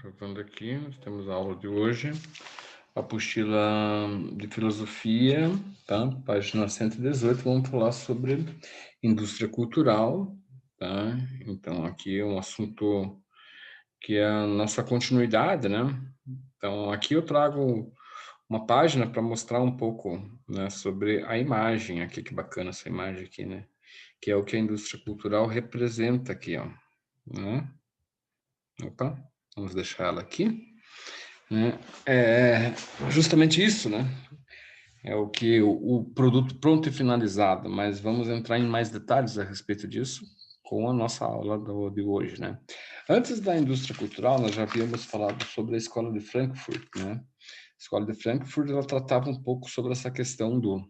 Voltando aqui, nós temos a aula de hoje, apostila de filosofia, tá? Página 118, vamos falar sobre indústria cultural, tá? Então, aqui é um assunto que é a nossa continuidade, né? Então, aqui eu trago uma página para mostrar um pouco, né, sobre a imagem aqui, que bacana essa imagem aqui, né? Que é o que a indústria cultural representa aqui, ó, né? Opa, vamos deixar ela aqui. Né? É justamente isso, né? É o que o produto pronto e finalizado, mas vamos entrar em mais detalhes a respeito disso com a nossa aula de hoje, né? Antes da indústria cultural, nós já havíamos falado sobre a Escola de Frankfurt, né? A Escola de Frankfurt, ela tratava um pouco sobre essa questão do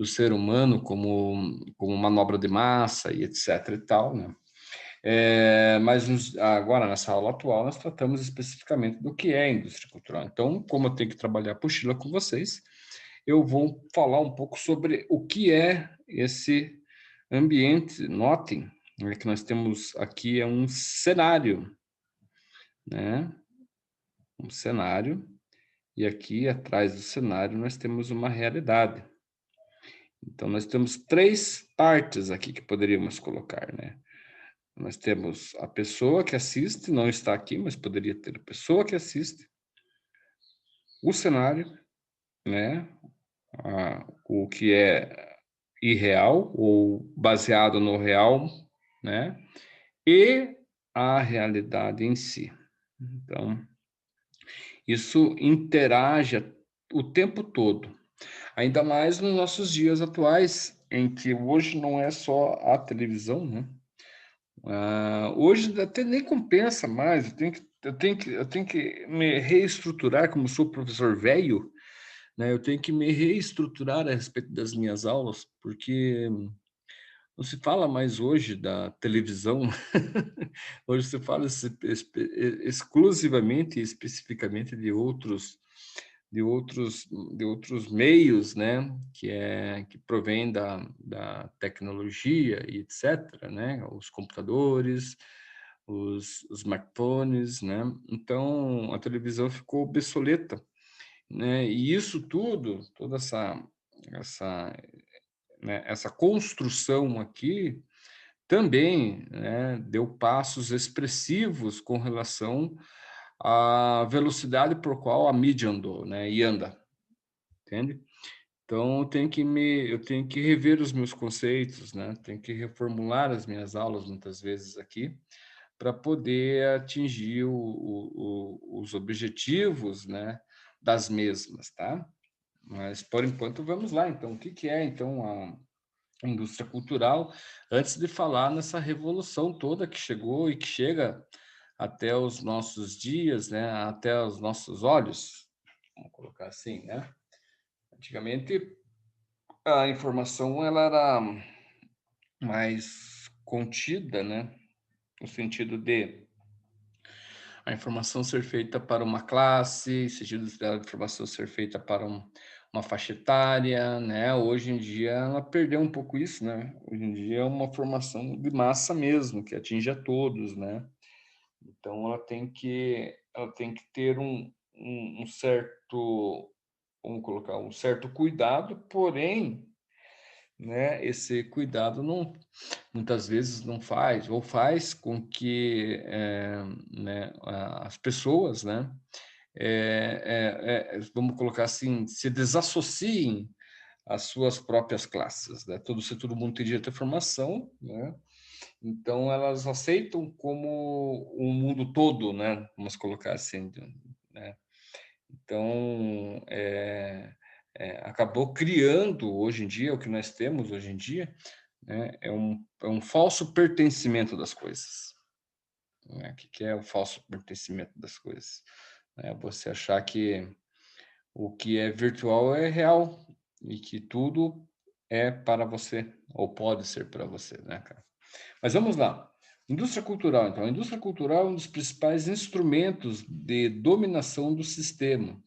ser humano como manobra de massa e etc e tal, né? Mas agora, nessa aula atual, nós tratamos especificamente do que é a indústria cultural. Então, como eu tenho que trabalhar a apostila com vocês, eu vou falar um pouco sobre o que é esse ambiente. Notem, né, que nós temos aqui um cenário, né? Um cenário, e aqui atrás do cenário nós temos uma realidade. Então, nós temos três partes aqui que poderíamos colocar, né? Nós temos a pessoa que assiste, não está aqui, mas poderia ter a pessoa que assiste, o cenário, né? O que é irreal ou baseado no real, né? E a realidade em si. Então, isso interage o tempo todo, ainda mais nos nossos dias atuais, em que hoje não é só a televisão, né? Hoje até nem compensa mais, eu tenho que me reestruturar, como sou professor velho, né? Eu tenho que me reestruturar a respeito das minhas aulas, porque não se fala mais hoje da televisão, hoje se fala exclusivamente e especificamente de outros meios, né, que provém da tecnologia e etc, né, os computadores, os smartphones, né, então a televisão ficou obsoleta, né, e isso tudo, toda essa, essa construção aqui também, né, deu passos expressivos com relação à velocidade por qual a mídia andou, né, e anda, entende? Então, eu tenho que rever os meus conceitos, né? Tenho que reformular as minhas aulas muitas vezes aqui para poder atingir os objetivos, né, das mesmas, tá? Mas por enquanto vamos lá. Então, o que que é então a indústria cultural? Antes de falar nessa revolução toda que chegou e que chega até os nossos dias, né? Até os nossos olhos, vamos colocar assim, né? Antigamente a informação ela era mais contida, né? No sentido de a informação ser feita para uma classe, sentido da informação ser feita para uma faixa etária, né? Hoje em dia ela perdeu um pouco isso, né? Hoje em dia é uma formação de massa mesmo, que atinge a todos, né? Então ela tem que ter um certo, vamos colocar, um certo cuidado, porém, né, esse cuidado não, muitas vezes não faz, ou faz com que né, as pessoas, né, vamos colocar assim, se desassociem às suas próprias classes, né? Se todo mundo tem direito à formação, né? Então elas aceitam como o mundo todo, né? Vamos colocar assim, né? Então acabou criando hoje em dia o que nós temos hoje em dia, né? É um falso pertencimento das coisas, né? O que que é o falso pertencimento das coisas? É você achar que o que é virtual é real e que tudo é para você, ou pode ser para você, né, cara? Mas vamos lá. Indústria cultural, então. A indústria cultural é um dos principais instrumentos de dominação do sistema,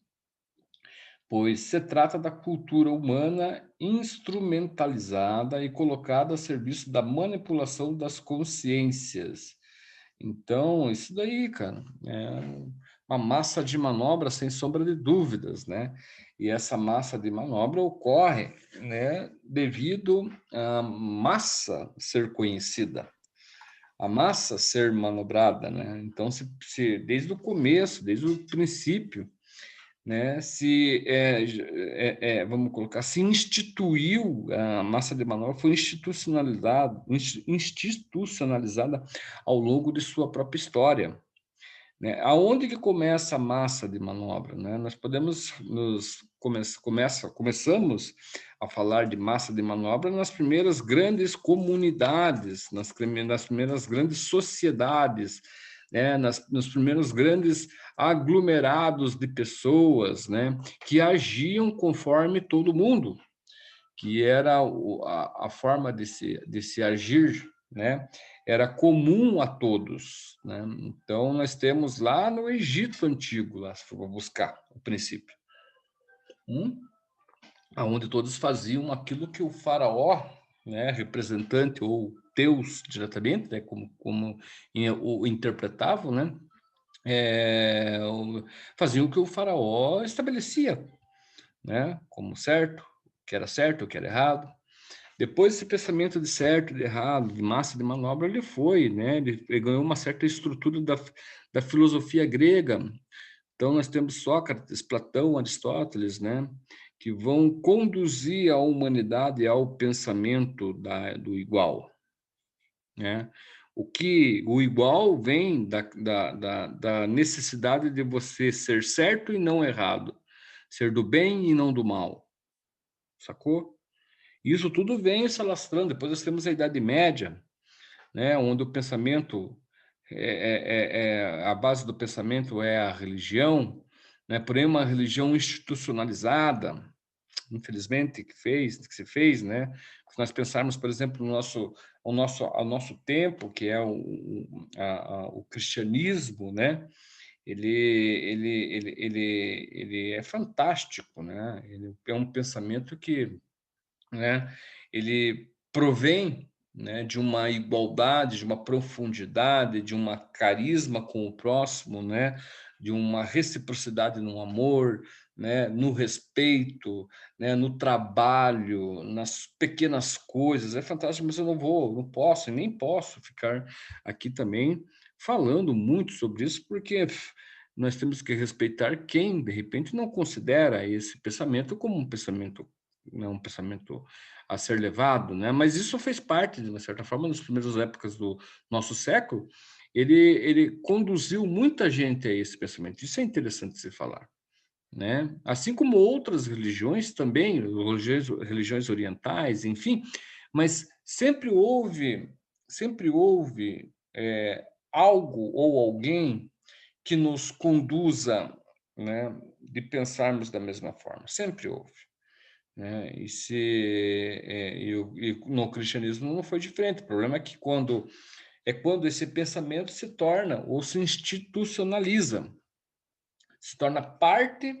pois se trata da cultura humana instrumentalizada e colocada a serviço da manipulação das consciências. Então, isso daí, cara, é uma massa de manobra sem sombra de dúvidas, né? E essa massa de manobra ocorre, né, devido à massa ser conhecida, a massa ser manobrada, né? Então, desde o começo, desde o princípio, né, vamos colocar, se instituiu a massa de manobra, foi institucionalizada ao longo de sua própria história, né? Aonde que começa a massa de manobra, né? Nós podemos começamos a falar de massa de manobra nas primeiras grandes comunidades, nas primeiras grandes sociedades, né? Nos primeiros grandes aglomerados de pessoas, né? Que agiam conforme todo mundo, que era a forma de se agir, né? Era comum a todos, né? Então, nós temos lá no Egito Antigo, lá, se for buscar o princípio, onde todos faziam aquilo que o faraó, né, representante ou Deus diretamente, né, como o interpretavam, né, é, faziam o que o faraó estabelecia, né, como certo, o que era errado. Depois esse pensamento de certo e de errado, de massa de manobra, ele foi, né? Ele ganhou uma certa estrutura da filosofia grega. Então nós temos Sócrates, Platão, Aristóteles, né? Que vão conduzir a humanidade ao pensamento do igual, né? O igual vem da necessidade de você ser certo e não errado, ser do bem e não do mal, sacou? Isso tudo vem se alastrando. Depois nós temos a Idade Média, né, onde o pensamento, a base do pensamento é a religião, né, porém uma religião institucionalizada, infelizmente, que se fez, né? Se nós pensarmos, por exemplo, ao nosso tempo, que é o cristianismo, né? Ele é fantástico, né? Ele é um pensamento que, né, ele provém, né, de uma igualdade, de uma profundidade, de uma carisma com o próximo, né, de uma reciprocidade no amor, né, no respeito, né, no trabalho, nas pequenas coisas. É fantástico, mas eu não posso, e nem posso ficar aqui também falando muito sobre isso, porque nós temos que respeitar quem, de repente, não considera esse pensamento como um pensamento, né, um pensamento a ser levado, né? Mas isso fez parte, de uma certa forma, nas primeiras épocas do nosso século. Ele conduziu muita gente a esse pensamento. Isso é interessante de se falar, né? Assim como outras religiões também, religiões orientais, enfim, mas sempre houve algo ou alguém que nos conduza, né, de pensarmos da mesma forma. Sempre houve, né? E no cristianismo não foi diferente. O problema é que quando esse pensamento se torna ou se institucionaliza, se torna parte,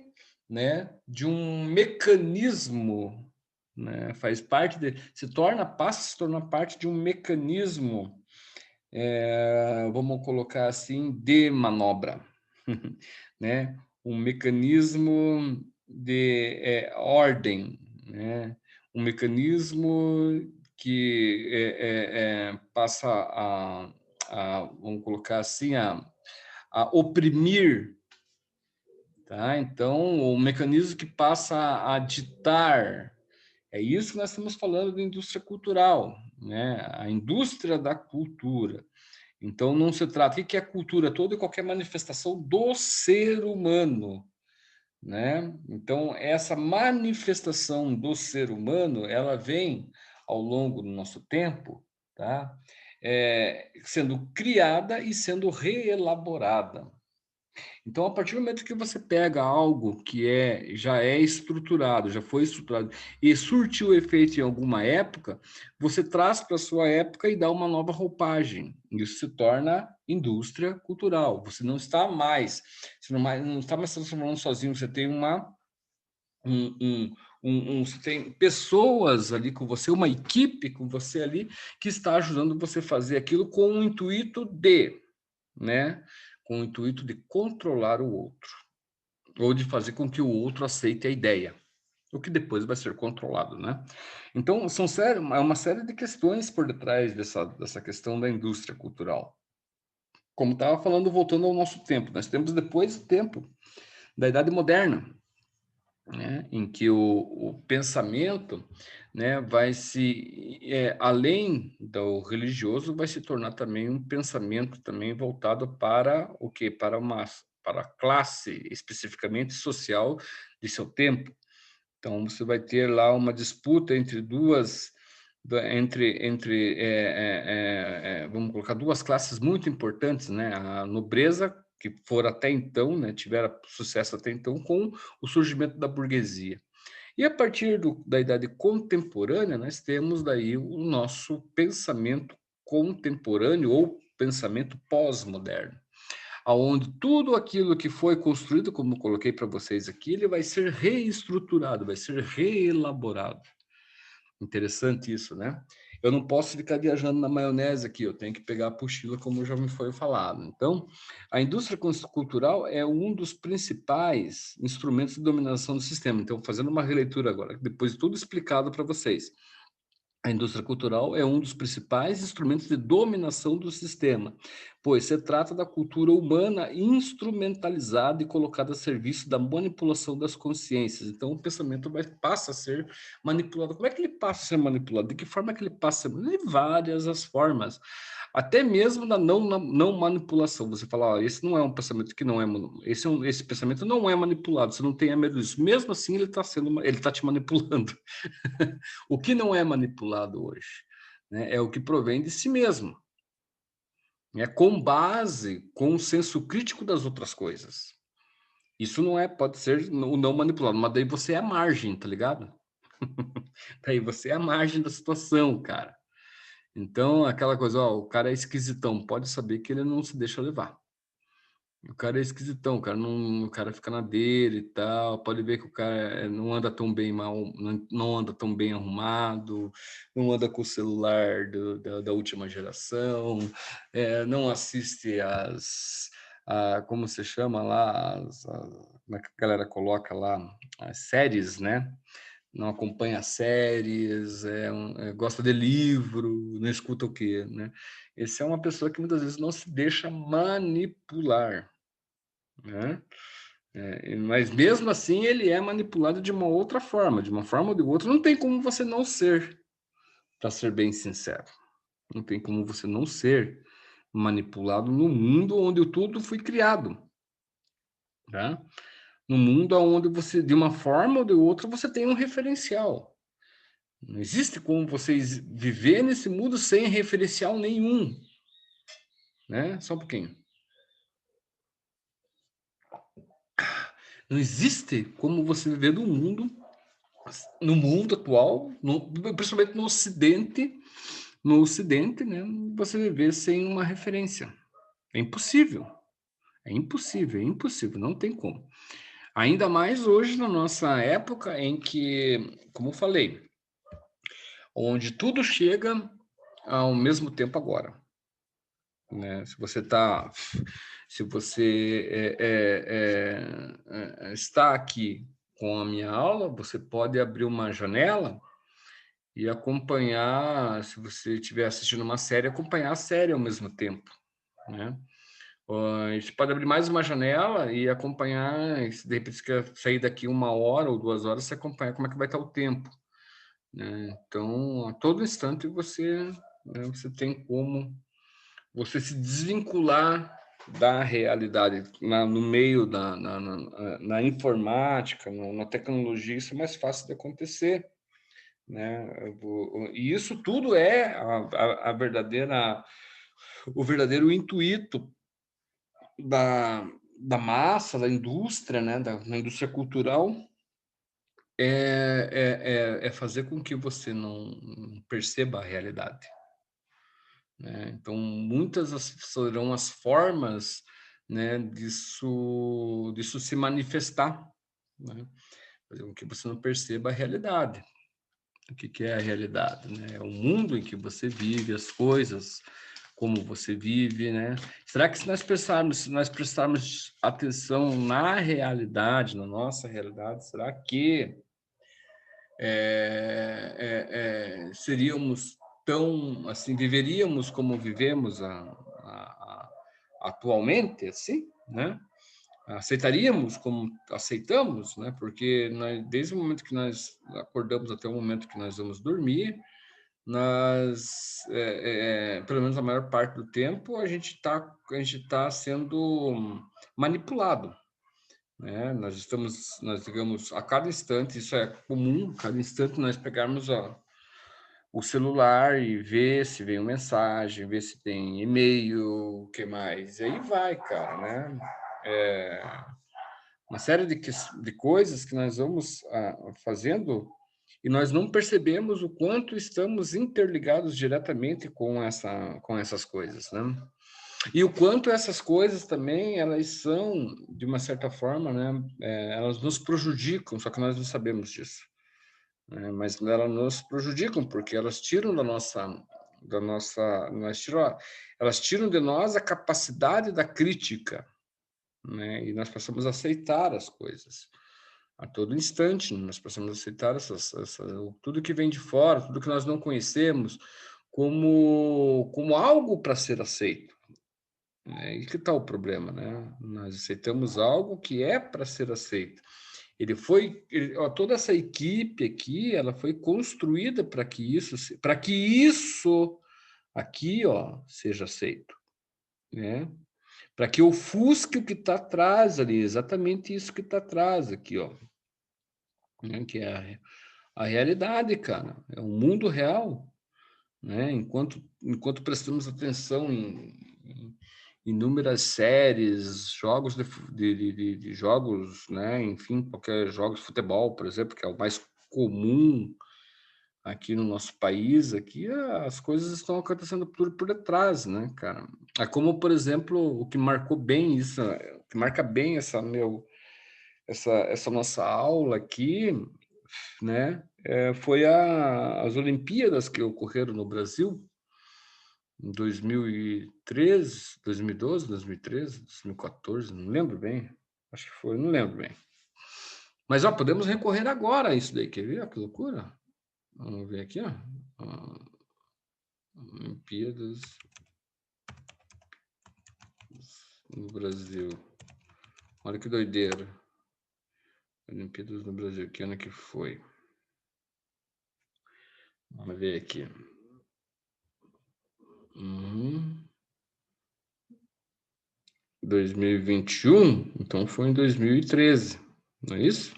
né, de um mecanismo, né, passa a se tornar parte de um mecanismo, vamos colocar assim, de manobra, né? Um mecanismo de ordem, né? Um mecanismo que passa vamos colocar assim, a oprimir, tá? Então, o mecanismo que passa a ditar, é isso que nós estamos falando de indústria cultural, né? A indústria da cultura. Então, não se trata... O que é cultura? Toda e qualquer manifestação do ser humano, né? Então, essa manifestação do ser humano, ela vem ao longo do nosso tempo, tá? Sendo criada e sendo reelaborada. Então, a partir do momento que você pega algo que já é estruturado, já foi estruturado e surtiu efeito em alguma época, você traz para a sua época e dá uma nova roupagem. Isso se torna indústria cultural. Você não está mais transformando sozinho, você tem você tem pessoas ali com você, uma equipe com você ali que está ajudando você a fazer aquilo com o intuito de né, com o intuito de controlar o outro, ou de fazer com que o outro aceite a ideia, o que depois vai ser controlado, né? Então, é uma série de questões por detrás dessa questão da indústria cultural. Como estava falando, voltando ao nosso tempo, nós temos depois o tempo da Idade Moderna, né, em que o pensamento, né, vai além do religioso, vai se tornar também um pensamento também voltado para o quê? Para a classe, especificamente social, de seu tempo. Então, você vai ter lá uma disputa entre vamos colocar duas classes muito importantes, né? A nobreza, que for até então, né, tiveram sucesso até então, com o surgimento da burguesia. E a partir da idade contemporânea, nós temos daí o nosso pensamento contemporâneo ou pensamento pós-moderno, aonde tudo aquilo que foi construído, como coloquei para vocês aqui, ele vai ser reestruturado, vai ser reelaborado. Interessante isso, né? Eu não posso ficar viajando na maionese aqui, eu tenho que pegar a apostila, como já me foi falado. Então, a indústria cultural é um dos principais instrumentos de dominação do sistema. Então, fazendo uma releitura agora, depois de tudo explicado para vocês. A indústria cultural é um dos principais instrumentos de dominação do sistema, pois se trata da cultura humana instrumentalizada e colocada a serviço da manipulação das consciências. Então, o pensamento passa a ser manipulado. Como é que ele passa a ser manipulado? De que forma que ele passa a ser manipulado? De várias as formas. Até mesmo na não manipulação. Você fala, ó, esse não é um pensamento que não é... Esse pensamento não é manipulado, você não tenha medo disso. Mesmo assim, ele está te manipulando. O que não é manipulado hoje, né, é o que provém de si mesmo, né, com o senso crítico das outras coisas. Isso não é, pode ser o não manipulado, mas daí você é a margem, tá ligado? Daí você é a margem da situação, cara. Então, aquela coisa, ó, o cara é esquisitão, pode saber que ele não se deixa levar. O cara é esquisitão, o cara fica na dele e tal. Pode ver que o cara não anda tão bem não anda tão bem arrumado, não anda com o celular da última geração, não assiste como se chama lá, como é que a galera coloca lá, as séries, né? Não acompanha séries, gosta de livro, não escuta o quê, né? Esse é uma pessoa que muitas vezes não se deixa manipular, né? Mas mesmo assim ele é manipulado de uma outra forma, de uma forma ou de outra. Não tem como você não ser, para ser bem sincero. Não tem como você não ser manipulado no mundo onde tudo foi criado, tá? No mundo onde você, de uma forma ou de outra, você tem um referencial. Não existe como vocês viver nesse mundo sem referencial nenhum, né? Só um pouquinho. Não existe como você viver no mundo atual, principalmente no Ocidente, né, você viver sem uma referência. É impossível. É impossível, é impossível, não tem como. Ainda mais hoje, na nossa época, em que, como eu falei, onde tudo chega ao mesmo tempo agora, né? Se você está aqui com a minha aula, você pode abrir uma janela e acompanhar, se você estiver assistindo uma série, acompanhar a série ao mesmo tempo, né? Você pode abrir mais uma janela e acompanhar, se de repente você quer sair daqui 1 hora ou 2 horas, você acompanha como é que vai estar o tempo, né? Então, a todo instante você tem como você se desvincular da realidade. No meio na informática, na tecnologia, isso é mais fácil de acontecer, né? E isso tudo é o verdadeiro intuito da massa, da indústria, né? Da indústria cultural, é fazer com que você não perceba a realidade, né? Então, serão as formas, né, disso se manifestar, né? Fazer com que você não perceba a realidade. O que é a realidade, né? É o mundo em que você vive, as coisas, como você vive, né? Será que se nós prestarmos atenção na realidade, na nossa realidade, será que seríamos tão, assim, viveríamos como vivemos atualmente, assim, né? Aceitaríamos como aceitamos, né? Porque desde o momento que nós acordamos até o momento que nós vamos dormir, pelo menos a maior parte do tempo, a gente tá sendo manipulado, né? Nós digamos, a cada instante, isso é comum, a cada instante nós pegarmos o celular e ver se vem uma mensagem, ver se tem e-mail, o que mais, e aí vai, cara, né? Uma série de coisas que nós vamos fazendo e nós não percebemos o quanto estamos interligados diretamente com essas coisas, né? E o quanto essas coisas também, elas são, de uma certa forma, né, elas nos prejudicam, só que nós não sabemos disso, né? Mas elas nos prejudicam porque elas tiram elas tiram de nós a capacidade da crítica, né? E nós passamos a aceitar as coisas a todo instante, nós passamos a aceitar tudo que vem de fora, tudo que nós não conhecemos, como algo para ser aceito. E que tal o problema, né? Nós aceitamos algo que é para ser aceito. Toda essa equipe aqui, ela foi construída para que isso aqui, ó, seja aceito, né? Para que ofusque o que está atrás ali, exatamente isso que está atrás aqui, ó, né? Que é a realidade, cara, é o mundo real, né? Enquanto prestamos atenção em inúmeras séries, jogos de jogos, né? Enfim, qualquer jogo de futebol, por exemplo, que é o mais comum aqui no nosso país, aqui as coisas estão acontecendo por detrás, né, cara? É como, por exemplo, o que marcou bem isso, o que marca bem essa nossa aula aqui, né? Foi as Olimpíadas que ocorreram no Brasil em 2013, 2012, 2013, 2014, não lembro bem. Acho que foi, não lembro bem. Mas ó, podemos recorrer agora a isso daí, quer ver? Que loucura! Vamos ver aqui, ó. Olimpíadas no Brasil. Olha que doideira. Olimpíadas no Brasil, que ano que foi? Vamos ver aqui. 2021, então foi em 2013, não é isso?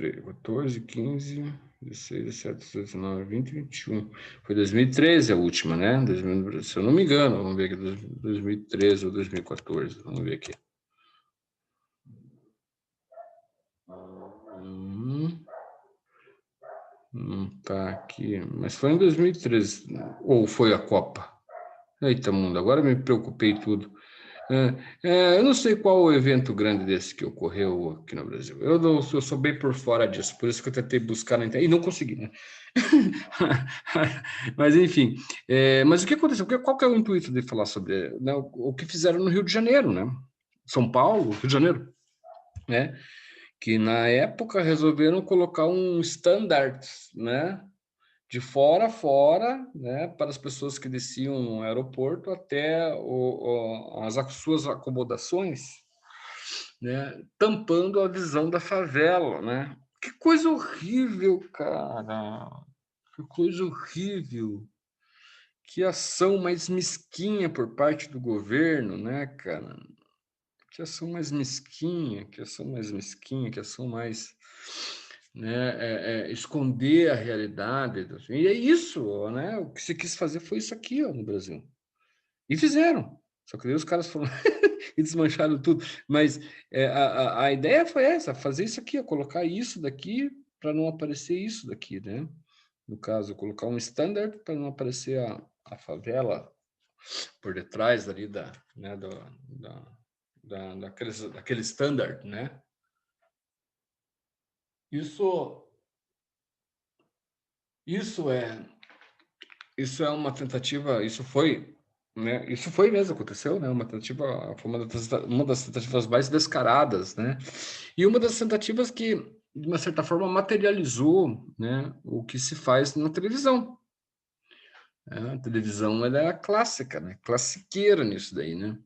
14, 15, 16, 17, 18, 19, 20, 21. Foi 2013 a última, né? Se eu não me engano, vamos ver aqui, 2013 ou 2014, vamos ver aqui. Não tá aqui, mas foi em 2013, ou foi a Copa? Eita, mundo, agora me preocupei tudo. Eu não sei qual o evento grande desse que ocorreu aqui no Brasil. Eu sou bem por fora disso, por isso que eu tentei buscar na internet e não consegui, né? Mas, enfim. Mas o que aconteceu? Qual que é o intuito de falar sobre, né, o que fizeram no Rio de Janeiro, né? São Paulo, Rio de Janeiro, né? Que na época resolveram colocar um standard, né? De fora a fora, né, para as pessoas que desciam no aeroporto até as suas acomodações, né, tampando a visão da favela, né? Que coisa horrível, cara! Que coisa horrível! Que ação mais mesquinha por parte do governo, né, cara? Que ação mais mesquinha, que ação mais mesquinha, que ação mais, né, esconder a realidade. E é isso, né? O que se quis fazer foi isso aqui, ó, no Brasil. E fizeram. Só que daí os caras foram e desmancharam tudo. Mas a ideia foi essa, fazer isso aqui, ó, colocar isso daqui para não aparecer isso daqui, né? No caso, colocar um standard para não aparecer a favela por detrás ali né, daquele standard, né? Isso é isso é uma tentativa, isso foi, né? Isso foi mesmo, aconteceu, né? Uma tentativa, foi uma das tentativas mais descaradas, né? E uma das tentativas que, de uma certa forma, materializou, né, o que se faz na televisão. Né? A televisão ela é a clássica, né? Classiqueira nisso daí, né?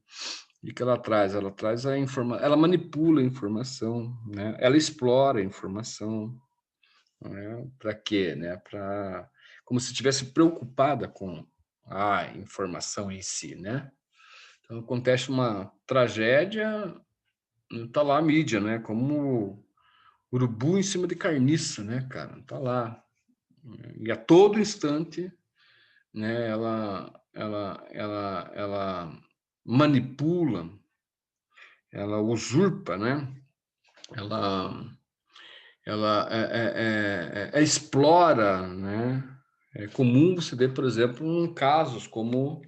E o que ela traz? Ela traz a informação, ela manipula a informação, né? Ela explora a informação, né? Para quê, né? Para como se estivesse preocupada com a informação em si, né? Então acontece uma tragédia, tá lá a mídia, né? Como urubu em cima de carniça, né, cara? Tá lá. E a todo instante, né, ela manipula, ela usurpa, né? Ela explora, né? É comum você ver, por exemplo, em casos como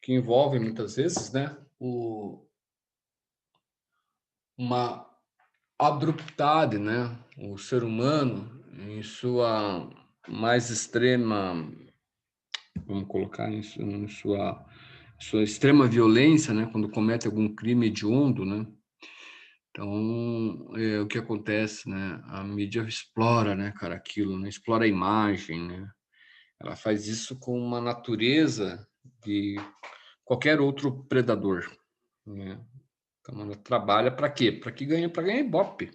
que envolvem muitas vezes, né, uma abruptidade, né, o ser humano em sua mais extrema, vamos colocar isso, em sua extrema violência, né, quando comete algum crime hediondo, né. Então, o que acontece, né? A mídia explora, né, cara, aquilo, né? Explora a imagem, né? Ela faz isso com uma natureza de qualquer outro predador, né? Então, ela trabalha para quê? Para ganhar ibope,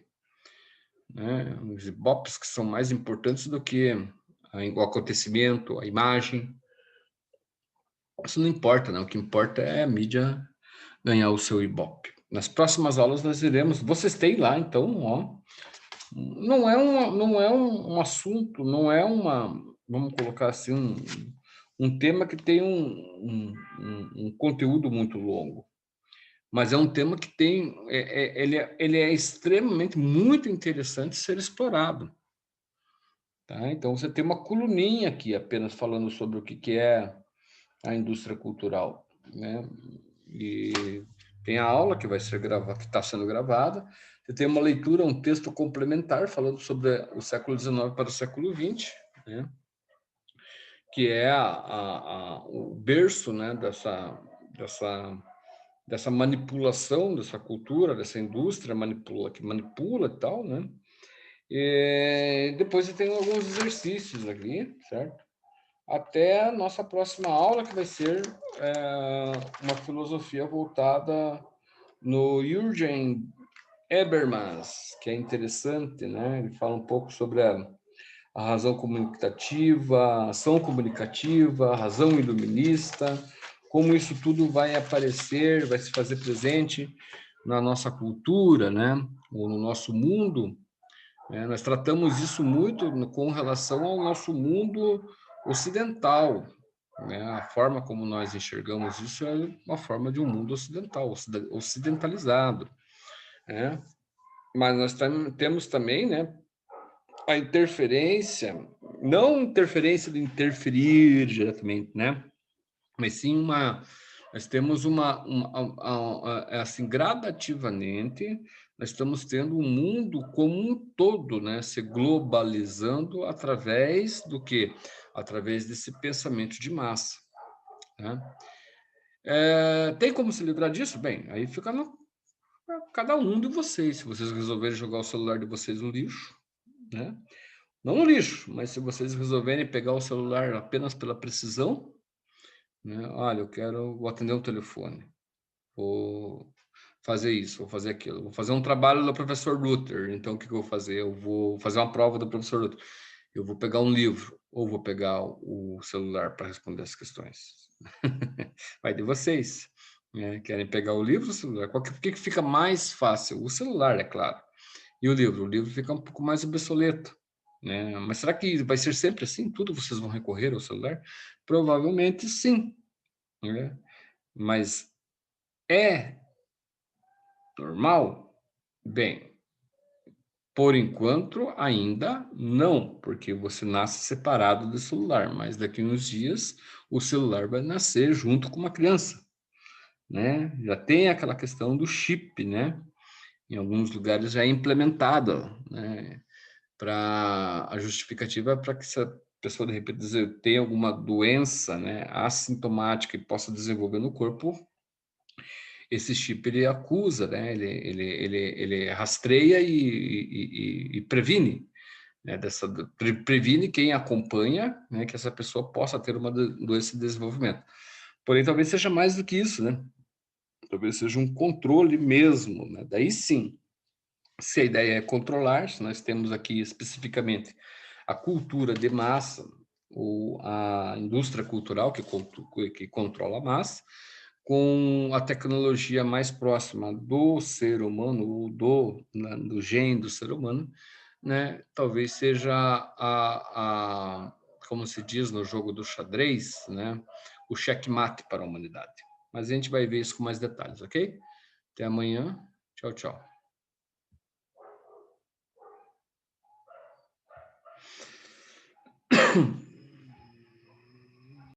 né? Os ibopes que são mais importantes do que o acontecimento, a imagem. Isso não importa, né? O que importa é a mídia ganhar o seu ibope. Nas próximas aulas nós iremos, vocês têm lá, então, ó, não é um assunto, não é uma, vamos colocar assim, um tema que tem um conteúdo muito longo, mas é um tema que tem, ele é extremamente muito interessante ser explorado. Tá? Então, você tem uma coluninha aqui apenas falando sobre o que é a indústria cultural, né? E tem a aula que vai ser gravada, que está sendo gravada. Você tem uma leitura, um texto complementar falando sobre o século XIX para o século XX, né? Que é o berço, né, dessa manipulação dessa cultura, dessa indústria que manipula e tal, né? E depois você tem alguns exercícios aqui, certo? Até a nossa próxima aula, que vai ser uma filosofia voltada no Jürgen Habermas, que é interessante, né? Ele fala um pouco sobre a razão comunicativa, a ação comunicativa, a razão iluminista, como isso tudo vai aparecer, vai se fazer presente na nossa cultura, né? Ou no nosso mundo. Nós tratamos isso muito com relação ao nosso mundo ocidental, né? A forma como nós enxergamos isso é uma forma de um mundo ocidental, ocidentalizado, né? Mas nós temos também, né, a interferência, não interferência de interferir diretamente, né? Mas sim nós temos assim, gradativamente, nós estamos tendo um mundo como um todo, né, se globalizando através do quê? Através desse pensamento de massa, né? Tem como se livrar disso? Bem, aí fica cada um de vocês. Se vocês resolverem jogar o celular de vocês no lixo, né? Não no lixo, mas se vocês resolverem pegar o celular apenas pela precisão, né? Olha, vou atender um telefone, vou fazer isso, vou fazer aquilo, vou fazer um trabalho do professor Luther. Então, o que eu vou fazer? Eu vou fazer uma prova do professor Luther. Eu vou pegar um livro ou vou pegar o celular para responder as questões. Vai de vocês, né? Querem pegar o livro ou o celular? O que fica mais fácil? O celular, é claro. E o livro? O livro fica um pouco mais obsoleto, né? Mas será que vai ser sempre assim? Tudo vocês vão recorrer ao celular? Provavelmente sim, né? Mas é normal? Bem, por enquanto ainda não, porque você nasce separado do celular, mas daqui uns dias o celular vai nascer junto com uma criança, né? Já tem aquela questão do chip, né? Em alguns lugares já é implementada, né? Para a justificativa para que pessoa, de repente, tem alguma doença, né, assintomática e possa desenvolver no corpo, esse chip ele acusa, né, ele rastreia e previne, né, previne quem acompanha, né, que essa pessoa possa ter uma doença de desenvolvimento. Porém, talvez seja mais do que isso, né? Talvez seja um controle mesmo, né? Daí sim, se a ideia é controlar, se nós temos aqui especificamente a cultura de massa ou a indústria cultural que controla a massa, com a tecnologia mais próxima do ser humano, ou do gene do ser humano, né? Talvez seja como se diz no jogo do xadrez, né? O checkmate para a humanidade. Mas a gente vai ver isso com mais detalhes, ok? Até amanhã. Tchau, tchau.